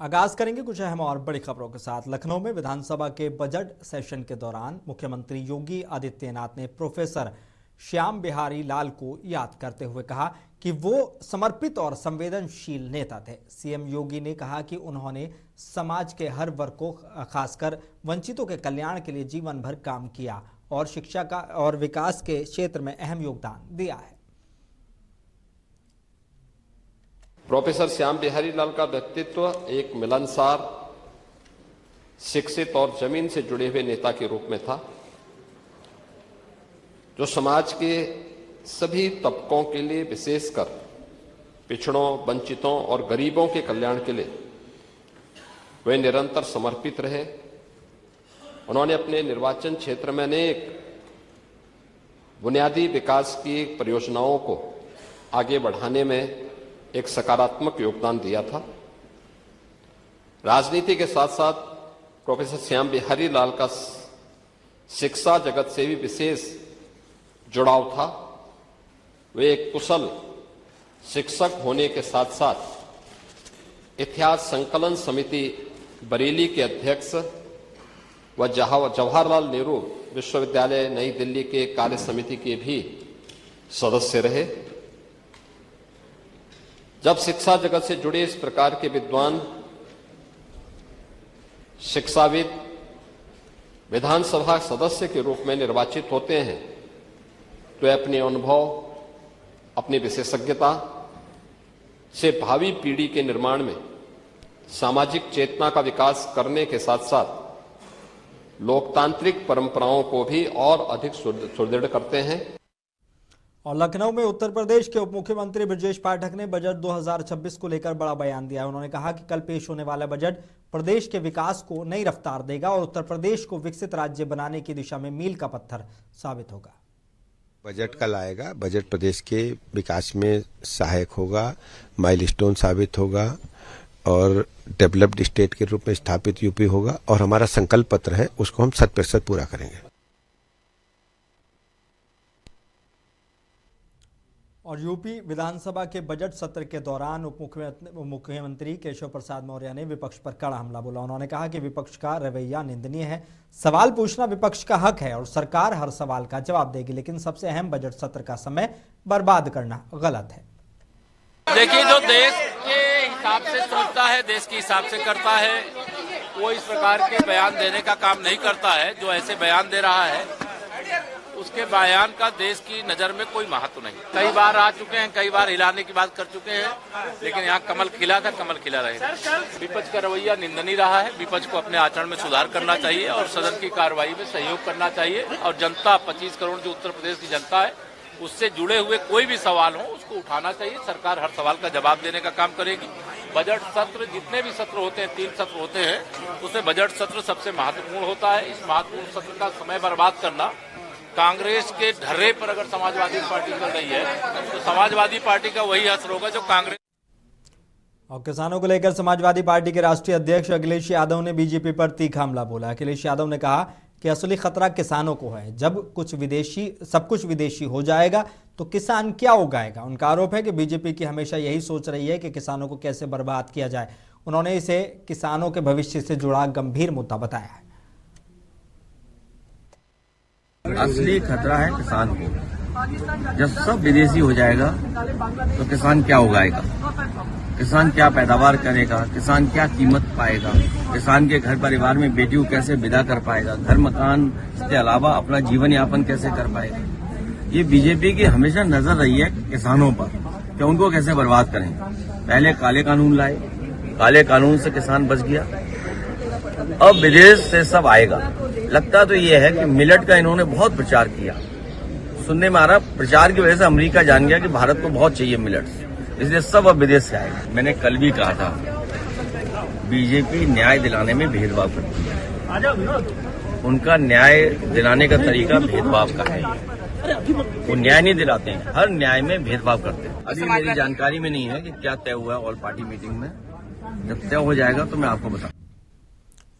आगाज करेंगे कुछ अहम और बड़ी खबरों के साथ। लखनऊ में विधानसभा के बजट सेशन के दौरान मुख्यमंत्री योगी आदित्यनाथ ने प्रोफेसर श्याम बिहारी लाल को याद करते हुए कहा कि वो समर्पित और संवेदनशील नेता थे। सीएम योगी ने कहा कि उन्होंने समाज के हर वर्ग को, खासकर वंचितों के कल्याण के लिए जीवन भर काम किया और शिक्षा का और विकास के क्षेत्र में अहम योगदान दिया है। प्रोफेसर श्याम बिहारी लाल का व्यक्तित्व एक मिलनसार, शिक्षित और जमीन से जुड़े हुए नेता के रूप में था, जो समाज के सभी तबकों के लिए, विशेषकर पिछड़ों, वंचितों और गरीबों के कल्याण के लिए वे निरंतर समर्पित रहे। उन्होंने अपने निर्वाचन क्षेत्र में अनेक बुनियादी विकास की परियोजनाओं को आगे बढ़ाने में एक सकारात्मक योगदान दिया था। राजनीति के साथ साथ प्रोफेसर श्याम बिहारी लाल का शिक्षा जगत से भी विशेष जुड़ाव था। वे एक कुशल शिक्षक होने के साथ साथ इतिहास संकलन समिति बरेली के अध्यक्ष व जवाहरलाल नेहरू विश्वविद्यालय नई दिल्ली के कार्य समिति के भी सदस्य रहे। जब शिक्षा जगत से जुड़े इस प्रकार के विद्वान, शिक्षाविद विधानसभा सदस्य के रूप में निर्वाचित होते हैं तो अपने अनुभव, अपनी विशेषज्ञता से भावी पीढ़ी के निर्माण में सामाजिक चेतना का विकास करने के साथ साथ लोकतांत्रिक परंपराओं को भी और अधिक सुदृढ़ करते हैं। और लखनऊ में उत्तर प्रदेश के उप मुख्यमंत्री ब्रजेश पाठक ने बजट 2026 को लेकर बड़ा बयान दिया। उन्होंने कहा कि कल पेश होने वाला बजट प्रदेश के विकास को नई रफ्तार देगा और उत्तर प्रदेश को विकसित राज्य बनाने की दिशा में मील का पत्थर साबित होगा। बजट कल आएगा, बजट प्रदेश के विकास में सहायक होगा, माइलस्टोन साबित होगा और डेवलप्ड स्टेट के रूप में स्थापित यूपी होगा और हमारा संकल्प पत्र है, उसको हम 100% पूरा करेंगे। और यूपी विधानसभा के बजट सत्र के दौरान उप मुख्यमंत्री केशव प्रसाद मौर्य ने विपक्ष पर कड़ा हमला बोला। उन्होंने कहा कि विपक्ष का रवैया निंदनीय है। सवाल पूछना विपक्ष का हक है और सरकार हर सवाल का जवाब देगी, लेकिन सबसे अहम बजट सत्र का समय बर्बाद करना गलत है। देखिए, जो देश के हिसाब से सोचता है, देश के हिसाब से करता है, वो इस प्रकार के बयान देने का काम नहीं करता है। जो ऐसे बयान दे रहा है उसके बयान का देश की नजर में कोई महत्व नहीं। कई बार आ चुके हैं, कई बार हिलाने की बात कर चुके हैं, लेकिन यहाँ कमल खिला था, कमल खिला रहेगा। विपक्ष का रवैया निंदनीय रहा है। विपक्ष को अपने आचरण में सुधार करना चाहिए और सदन की कार्रवाई में सहयोग करना चाहिए। और जनता, 25 करोड़ जो उत्तर प्रदेश की जनता है, उससे जुड़े हुए कोई भी सवाल हो उसको उठाना चाहिए। सरकार हर सवाल का जवाब देने का काम करेगी। बजट सत्र, जितने भी सत्र होते हैं, 3 सत्र होते हैं, उसमें बजट सत्र सबसे महत्वपूर्ण होता है। इस महत्वपूर्ण सत्र का समय बर्बाद करना, कांग्रेस के ढर्रे पर अगर समाजवादी पार्टी चल रही है तो समाजवादी पार्टी का वही असर होगा जो कांग्रेस। और किसानों को लेकर समाजवादी पार्टी के राष्ट्रीय अध्यक्ष अखिलेश यादव ने बीजेपी पर तीखा हमला बोला। अखिलेश यादव ने कहा कि असली खतरा किसानों को है। जब सब कुछ विदेशी हो जाएगा तो किसान क्या उगाएगा। उनका आरोप है कि बीजेपी की हमेशा यही सोच रही है कि किसानों को कैसे बर्बाद किया जाए। उन्होंने इसे किसानों के भविष्य से जुड़ा गंभीर मुद्दा बताया है। असली खतरा है किसान को। जब सब विदेशी हो जाएगा तो किसान क्या उगाएगा, किसान क्या पैदावार करेगा, किसान क्या कीमत पाएगा, किसान के घर परिवार में बेटियों कैसे विदा कर पाएगा, घर मकान के अलावा अपना जीवन यापन कैसे कर पाएगा। ये बीजेपी की हमेशा नजर रही है किसानों पर कि उनको कैसे बर्बाद करें। पहले काले कानून लाए, काले कानून से किसान बच गया, अब विदेश से सब आएगा। लगता तो ये है कि मिलेट का इन्होंने बहुत प्रचार किया, सुनने में आ रहा प्रचार की वजह से अमेरिका जान गया कि भारत को बहुत चाहिए मिलेट्स, इसलिए सब अब विदेश से आएगा। मैंने कल भी कहा था, बीजेपी न्याय दिलाने में भेदभाव करती है। उनका न्याय दिलाने का तरीका भेदभाव का है। वो न्याय नहीं दिलाते हैं, हर न्याय में भेदभाव करते हैं। अभी मेरी जानकारी में नहीं है कि क्या तय हुआ है ऑल पार्टी मीटिंग में। जब तय हो जाएगा तो मैं आपको बताऊंगा।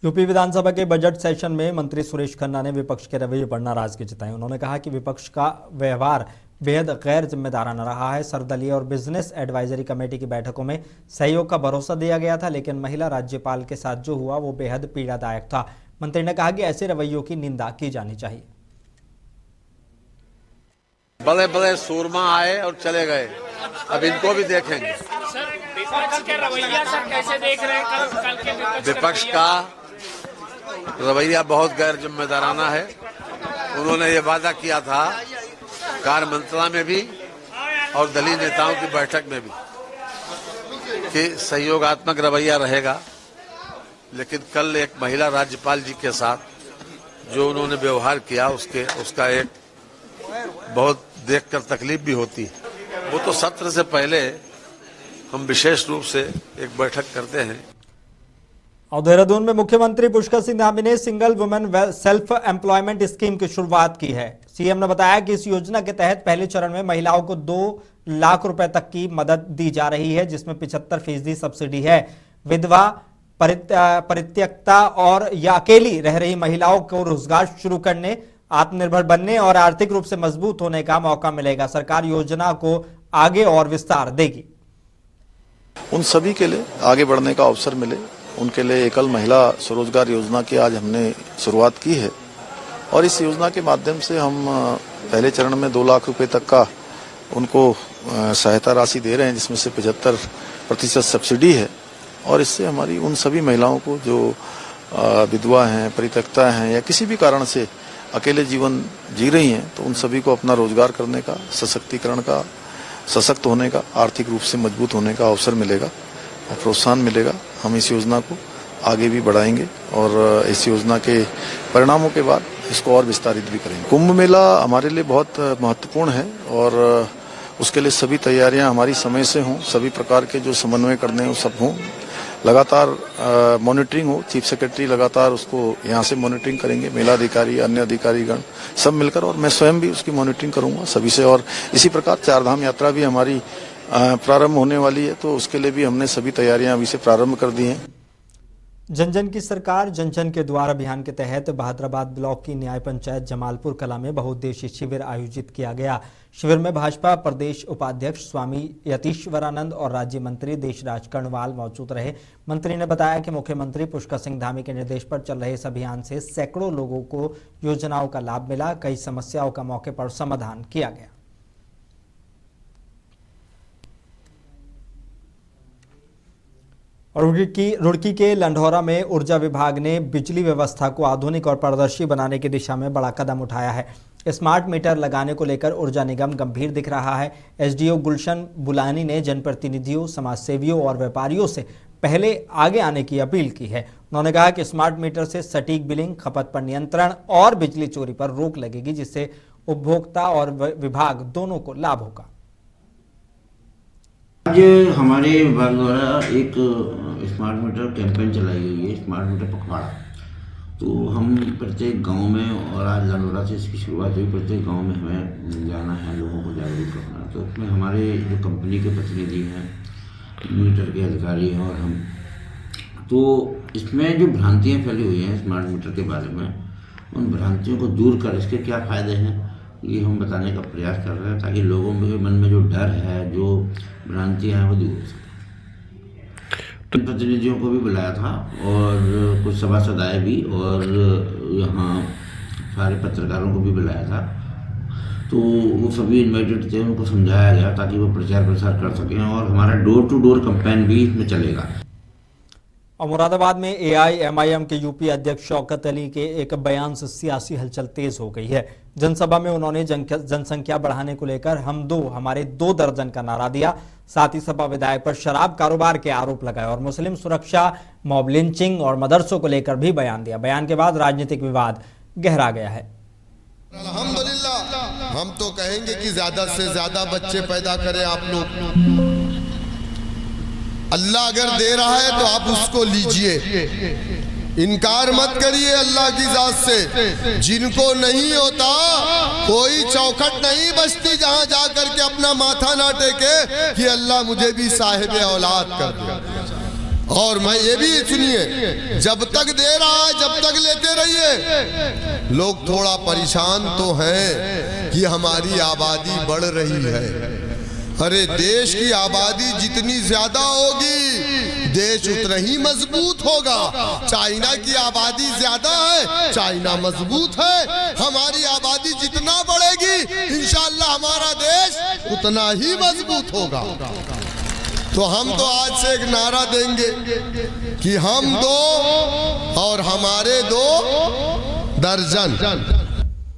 यूपी विधानसभा के बजट सेशन में मंत्री सुरेश खन्ना ने विपक्ष के रवैये पर नाराजगी जताई। उन्होंने कहा कि विपक्ष का व्यवहार बेहद गैर जिम्मेदाराना रहा है। सर्वदलीय और बिजनेस एडवाइजरी कमेटी की बैठकों में सहयोग का भरोसा दिया गया था, लेकिन महिला राज्यपाल के साथ जो हुआ वो बेहद पीड़ादायक था। मंत्री ने कहा कि ऐसे रवैयों की निंदा की जानी चाहिए। बड़े बड़े सूरमा आए और चले गए, अब इनको भी देखेंगे। विपक्ष के रवैया सर कैसे देख रहे हैं? कल के विपक्ष का रवैया बहुत गैर जिम्मेदाराना है। उन्होंने ये वादा किया था कार्य मंत्रणा में भी और दलीय नेताओं की बैठक में भी कि सहयोगात्मक रवैया रहेगा, लेकिन कल एक महिला राज्यपाल जी के साथ जो उन्होंने व्यवहार किया उसका एक बहुत देखकर तकलीफ भी होती है। वो तो सत्र से पहले हम विशेष रूप से एक बैठक करते हैं। और देहरादून में मुख्यमंत्री पुष्कर सिंह धामी ने single women self employment scheme की शुरुआत की है। सीएम ने बताया कि इस योजना के तहत पहले चरण में महिलाओं को 2 लाख रुपए तक की मदद दी जा रही है, जिसमें 75% सब्सिडी है। विधवा, परित्यक्ता और या अकेली रह रही महिलाओं को रोजगार शुरू करने, आत्मनिर्भर बनने और आर्थिक रूप से मजबूत होने का मौका मिलेगा। सरकार योजना को आगे और विस्तार देगी। उन सभी के लिए आगे बढ़ने का अवसर मिले, उनके लिए एकल महिला स्वरोजगार योजना की आज हमने शुरुआत की है। और इस योजना के माध्यम से हम पहले चरण में 2 लाख रुपए तक का उनको सहायता राशि दे रहे हैं, जिसमें से 75% सब्सिडी है। और इससे हमारी उन सभी महिलाओं को जो विधवा हैं, परित्यक्ता हैं या किसी भी कारण से अकेले जीवन जी रही हैं, तो उन सभी को अपना रोजगार करने का, सशक्तिकरण का, सशक्त होने का, आर्थिक रूप से मजबूत होने का अवसर मिलेगा और प्रोत्साहन मिलेगा। हम इस योजना को आगे भी बढ़ाएंगे और इस योजना के परिणामों के बाद इसको और विस्तारित भी करेंगे। कुंभ मेला हमारे लिए बहुत महत्वपूर्ण है और उसके लिए सभी तैयारियां हमारी समय से हों, सभी प्रकार के जो समन्वय करने हैं सब हों, लगातार मॉनिटरिंग हो। चीफ सेक्रेटरी लगातार उसको यहाँ से मॉनिटरिंग करेंगे, मेला अधिकारी, अन्य अधिकारीगण सब मिलकर, और मैं स्वयं भी उसकी मॉनिटरिंग करूंगा सभी से। और इसी प्रकार 4 धाम यात्रा भी हमारी प्रारंभ होने वाली है, तो उसके लिए भी हमने सभी तैयारियां अभी से प्रारंभ कर दी हैं। जन जन की सरकार जन जन के द्वार अभियान के तहत बहादुराबाद ब्लॉक की न्याय पंचायत जमालपुर कला में बहुउद्देशीय शिविर आयोजित किया गया। शिविर में भाजपा प्रदेश उपाध्यक्ष स्वामी यतीश्वरानंद और राज्य मंत्री देशराज कर्णवाल मौजूद रहे। मंत्री ने बताया कि मुख्यमंत्री पुष्कर सिंह धामी के निर्देश पर चल रहे इस अभियान से सैकड़ों लोगों को योजनाओं का लाभ मिला। कई समस्याओं का मौके पर समाधान किया गया। और रुड़की के लंढौरा में ऊर्जा विभाग ने बिजली व्यवस्था को आधुनिक और पारदर्शी बनाने की दिशा में बड़ा कदम उठाया है। स्मार्ट मीटर लगाने को लेकर ऊर्जा निगम गंभीर दिख रहा है। एसडीओ गुलशन बुलानी ने जनप्रतिनिधियों, समाजसेवियों और व्यापारियों से पहले आगे आने की अपील की है। उन्होंने कहा कि स्मार्ट मीटर से सटीक बिलिंग, खपत पर नियंत्रण और बिजली चोरी पर रोक लगेगी, जिससे उपभोक्ता और विभाग दोनों को लाभ होगा। आज हमारे विभाग द्वारा एक स्मार्ट मीटर कैंपेन चलाई गई है, स्मार्ट मीटर पखवाड़ा। तो हम प्रत्येक गांव में, और आज लंढौरा से इसकी शुरुआत हुई, प्रत्येक गांव में हमें जाना है, लोगों को जागरूक करना। तो उसमें हमारे जो कंपनी के प्रतिनिधि हैं, मीटर के अधिकारी हैं और हम, तो इसमें जो भ्रांतियाँ फैली हुई हैं स्मार्ट मीटर के बारे में, उन भ्रांतियों को दूर कर इसके क्या फ़ायदे हैं ये हम बताने का प्रयास कर रहे हैं, ताकि लोगों के मन में जो डर है, जो भ्रांतियाँ हैं, वो दूर हो सके। तो प्रतिनिधियों को भी बुलाया था और कुछ सभासद आए भी, और यहाँ सारे पत्रकारों को भी बुलाया था। तो वो सभी इन्वाइटेड थे, उनको समझाया गया ताकि वो प्रचार प्रसार कर सकें। और हमारा डोर टू डोर कैंपेन भी इसमें चलेगा। और मुरादाबाद में एआईएमआईएम के यूपी अध्यक्ष शौकत अली के एक बयान से सियासी हलचल तेज हो गई है। जनसभा में उन्होंने जनसंख्या बढ़ाने को लेकर हम दो हमारे 2 दर्जन का नारा दिया। साथ ही सपा विधायक पर शराब कारोबार के आरोप लगाए और मुस्लिम सुरक्षा, मॉब लिंचिंग और मदरसों को लेकर भी बयान दिया। बयान के बाद राजनीतिक विवाद गहरा गया है। अल्हम्दुलिल्लाह, हम तो कहेंगे कि ज्यादा से ज्यादा बच्चे पैदा करें आप लोग। अल्लाह अगर दे रहा है तो आप उसको लीजिए, इनकार मत करिए अल्लाह की जात से। जिनको नहीं होता कोई चौखट नहीं बचती जहां जाकर के अपना माथा ना टेके कि अल्लाह मुझे भी साहिब औलाद कर दे। और मैं ये भी सुनिए, जब तक दे रहा है जब तक लेते रहिए। लोग थोड़ा परेशान तो हैं, कि हमारी आबादी बढ़ रही है। अरे देश की आबादी जितनी ज्यादा होगी देश उतना ही मजबूत होगा। चाइना की आबादी ज्यादा है, चाइना मजबूत है। हमारी आबादी जितना बढ़ेगी इंशाअल्लाह हमारा देश उतना ही मजबूत होगा। तो हम तो आज से एक नारा देंगे कि हम 2 और हमारे 2 दर्जन।